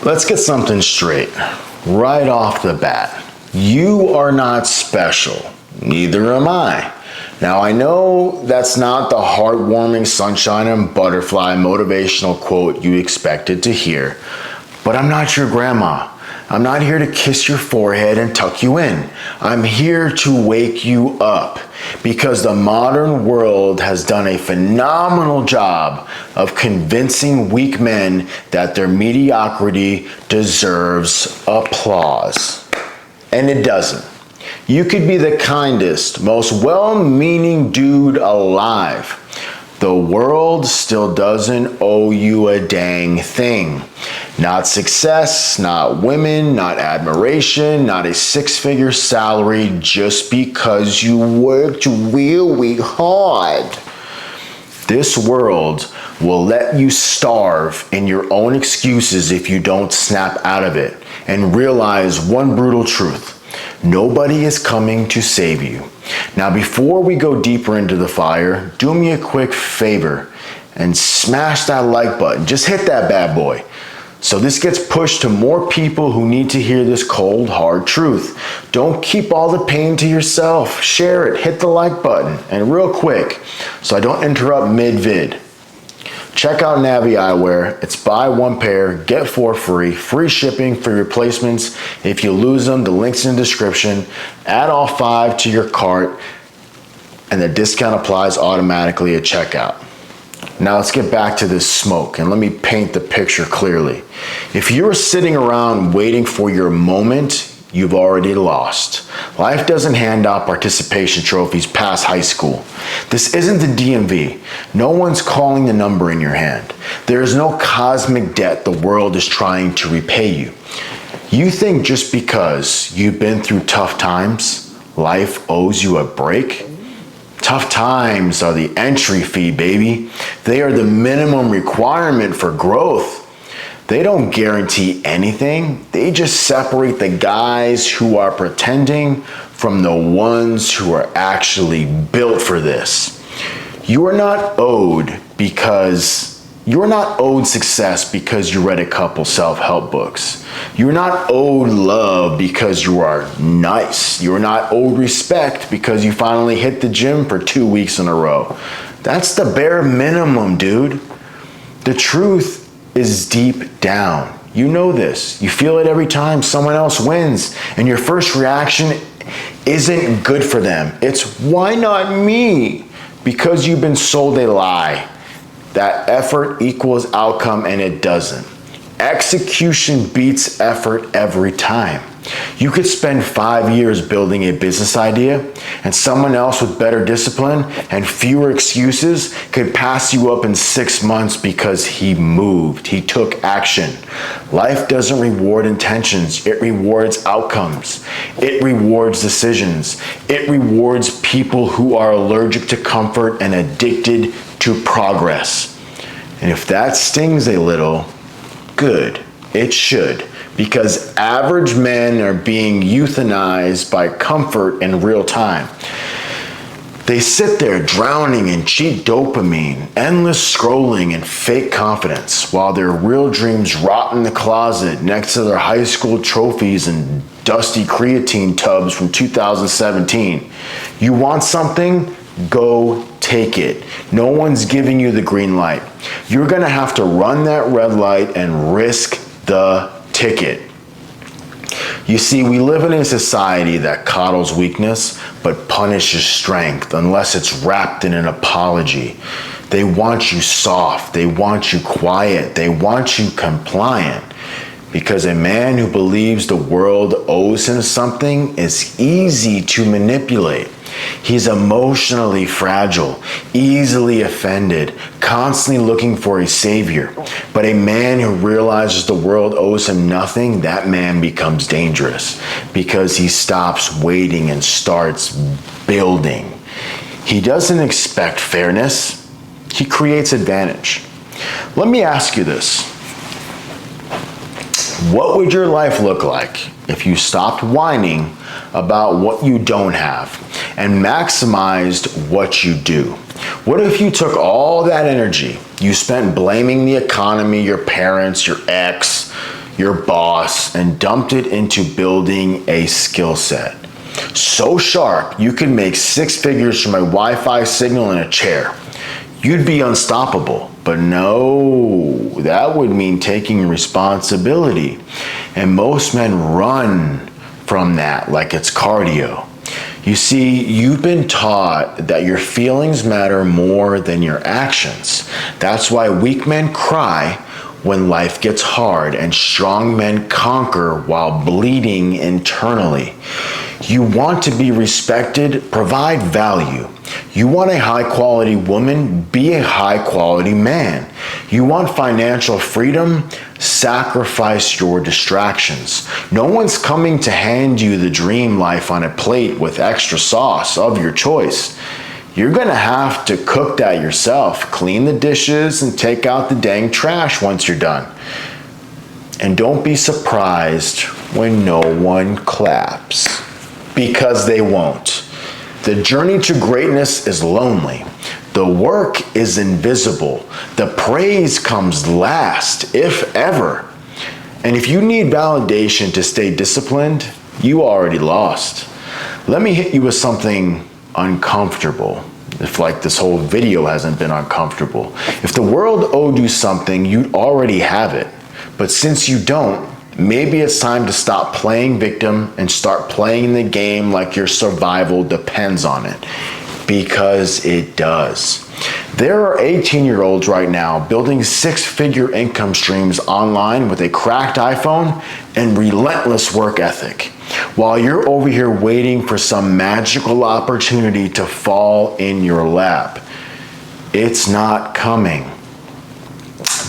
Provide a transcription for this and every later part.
Let's get something straight right off the bat. You are not special. Neither am I. Now, I know that's not the heartwarming sunshine and butterfly motivational quote you expected to hear, but I'm not your grandma. I'm not here to kiss your forehead and tuck you in. I'm here to wake you up because the modern world has done a phenomenal job of convincing weak men that their mediocrity deserves applause. And it doesn't. You could be the kindest, most well-meaning dude alive. The world still doesn't owe you a dang thing. Not success, not women, not admiration, not a six-figure salary just because you worked really hard. This world will let you starve in your own excuses if you don't snap out of it and realize one brutal truth. Nobody is coming to save you. Now, before we go deeper into the fire, do me a quick favor and smash that like button. Just hit that bad boy. So this gets pushed to more people who need to hear this cold, hard truth. Don't keep all the pain to yourself. Share it, hit the like button, and real quick, so I don't interrupt mid-vid. Check out Navi Eyewear. It's buy one pair, get four free, free shipping for replacements. If you lose them, the link's in the description. Add all 5 to your cart, and the discount applies automatically at checkout. Now let's get back to this smoke, and let me paint the picture clearly. If you're sitting around waiting for your moment, you've already lost. Life doesn't hand out participation trophies past high school. This isn't the DMV. No one's calling the number in your hand. There is no cosmic debt the world is trying to repay you. You think just because you've been through tough times, life owes you a break? Tough times are the entry fee, baby. They are the minimum requirement for growth. They don't guarantee anything. They just separate the guys who are pretending from the ones who are actually built for this. You are not owed success because you read a couple self-help books. You're not owed love because you are nice. You're not owed respect because you finally hit the gym for 2 weeks in a row. That's the bare minimum, dude. The truth is deep down. You know this. You feel it every time someone else wins, and your first reaction isn't good for them. It's, why not me? Because you've been sold a lie. That effort equals outcome, and it doesn't. Execution beats effort every time. You could spend 5 years building a business idea, and someone else with better discipline and fewer excuses could pass you up in 6 months because he moved, he took action. Life doesn't reward intentions, it rewards outcomes. It rewards decisions. It rewards people who are allergic to comfort and addicted to progress. And if that stings a little, good, it should. Because average men are being euthanized by comfort in real time. They sit there drowning in cheap dopamine, endless scrolling, and fake confidence, while their real dreams rot in the closet next to their high school trophies and dusty creatine tubs from 2017. You want something? Go take it. No one's giving you the green light. You're gonna have to run that red light and risk the ticket. You see, we live in a society that coddles weakness but punishes strength unless it's wrapped in an apology. They want you soft, they want you quiet, they want you compliant. Because a man who believes the world owes him something is easy to manipulate. He's emotionally fragile, easily offended, constantly looking for a savior. But a man who realizes the world owes him nothing, that man becomes dangerous because he stops waiting and starts building. He doesn't expect fairness, he creates advantage. Let me ask you this. What would your life look like if you stopped whining about what you don't have and maximized what you do? What if you took all that energy you spent blaming the economy, your parents, your ex, your boss, and dumped it into building a skill set. So sharp, you could make 6 figures from a Wi-Fi signal in a chair. You'd be unstoppable. But no, that would mean taking responsibility. And most men run from that like it's cardio. You see, you've been taught that your feelings matter more than your actions. That's why weak men cry when life gets hard and strong men conquer while bleeding internally. You want to be respected, provide value. You want a high quality woman, be a high quality man. You want financial freedom, sacrifice your distractions. No one's coming to hand you the dream life on a plate with extra sauce of your choice. You're gonna have to cook that yourself, clean the dishes, and take out the dang trash once you're done. And don't be surprised when no one claps, because they won't. The journey to greatness is lonely. The work is invisible. The praise comes last, if ever. And if you need validation to stay disciplined, you already lost. Let me hit you with something uncomfortable. If like this whole video hasn't been uncomfortable. If the world owed you something, you'd already have it. But since you don't, maybe it's time to stop playing victim and start playing the game like your survival depends on it. Because it does. There are 18-year-olds right now building 6-figure income streams online with a cracked iPhone and relentless work ethic, while you're over here waiting for some magical opportunity to fall in your lap. It's not coming.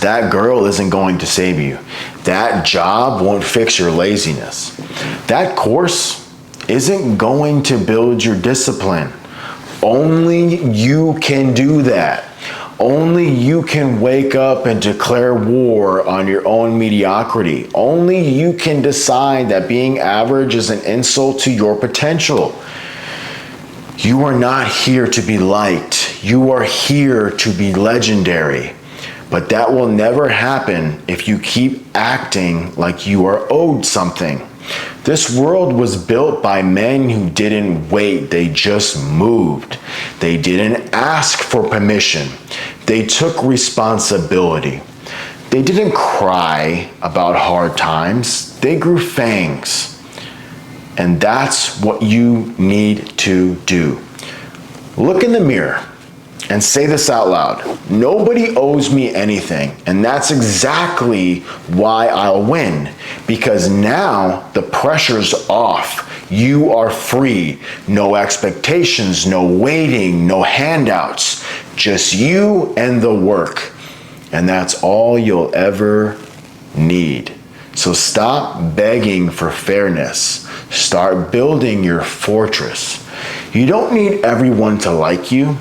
That girl isn't going to save you. That job won't fix your laziness. That course isn't going to build your discipline. Only you can do that. Only you can wake up and declare war on your own mediocrity. Only you can decide that being average is an insult to your potential. You are not here to be liked. You are here to be legendary. But that will never happen if you keep acting like you are owed something. This world was built by men who didn't wait, they just moved. They didn't ask for permission. They took responsibility. They didn't cry about hard times, they grew fangs. And that's what you need to do. Look in the mirror and say this out loud. Nobody owes me anything, and that's exactly why I'll win. Because now the pressure's off. You are free. No expectations, no waiting, no handouts. Just you and the work. And that's all you'll ever need. So stop begging for fairness. Start building your fortress. You don't need everyone to like you.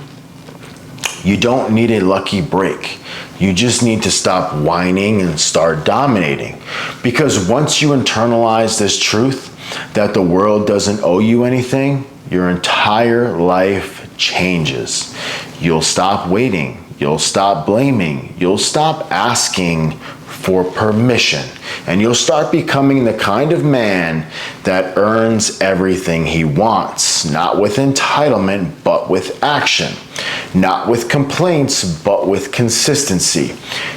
You don't need a lucky break. You just need to stop whining and start dominating. Because once you internalize this truth that the world doesn't owe you anything, your entire life changes. You'll stop waiting. You'll stop blaming. You'll stop asking for permission. And you'll start becoming the kind of man that earns everything he wants. Not with entitlement, but with action. Not with complaints, but with consistency.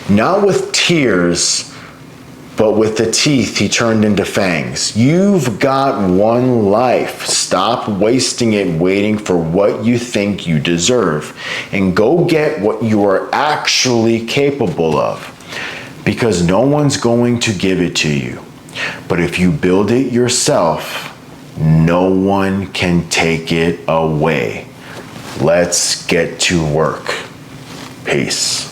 Not with tears, but with the teeth he turned into fangs. You've got one life. Stop wasting it waiting for what you think you deserve. And go get what you are actually capable of. Because no one's going to give it to you. But if you build it yourself, no one can take it away. Let's get to work. Peace.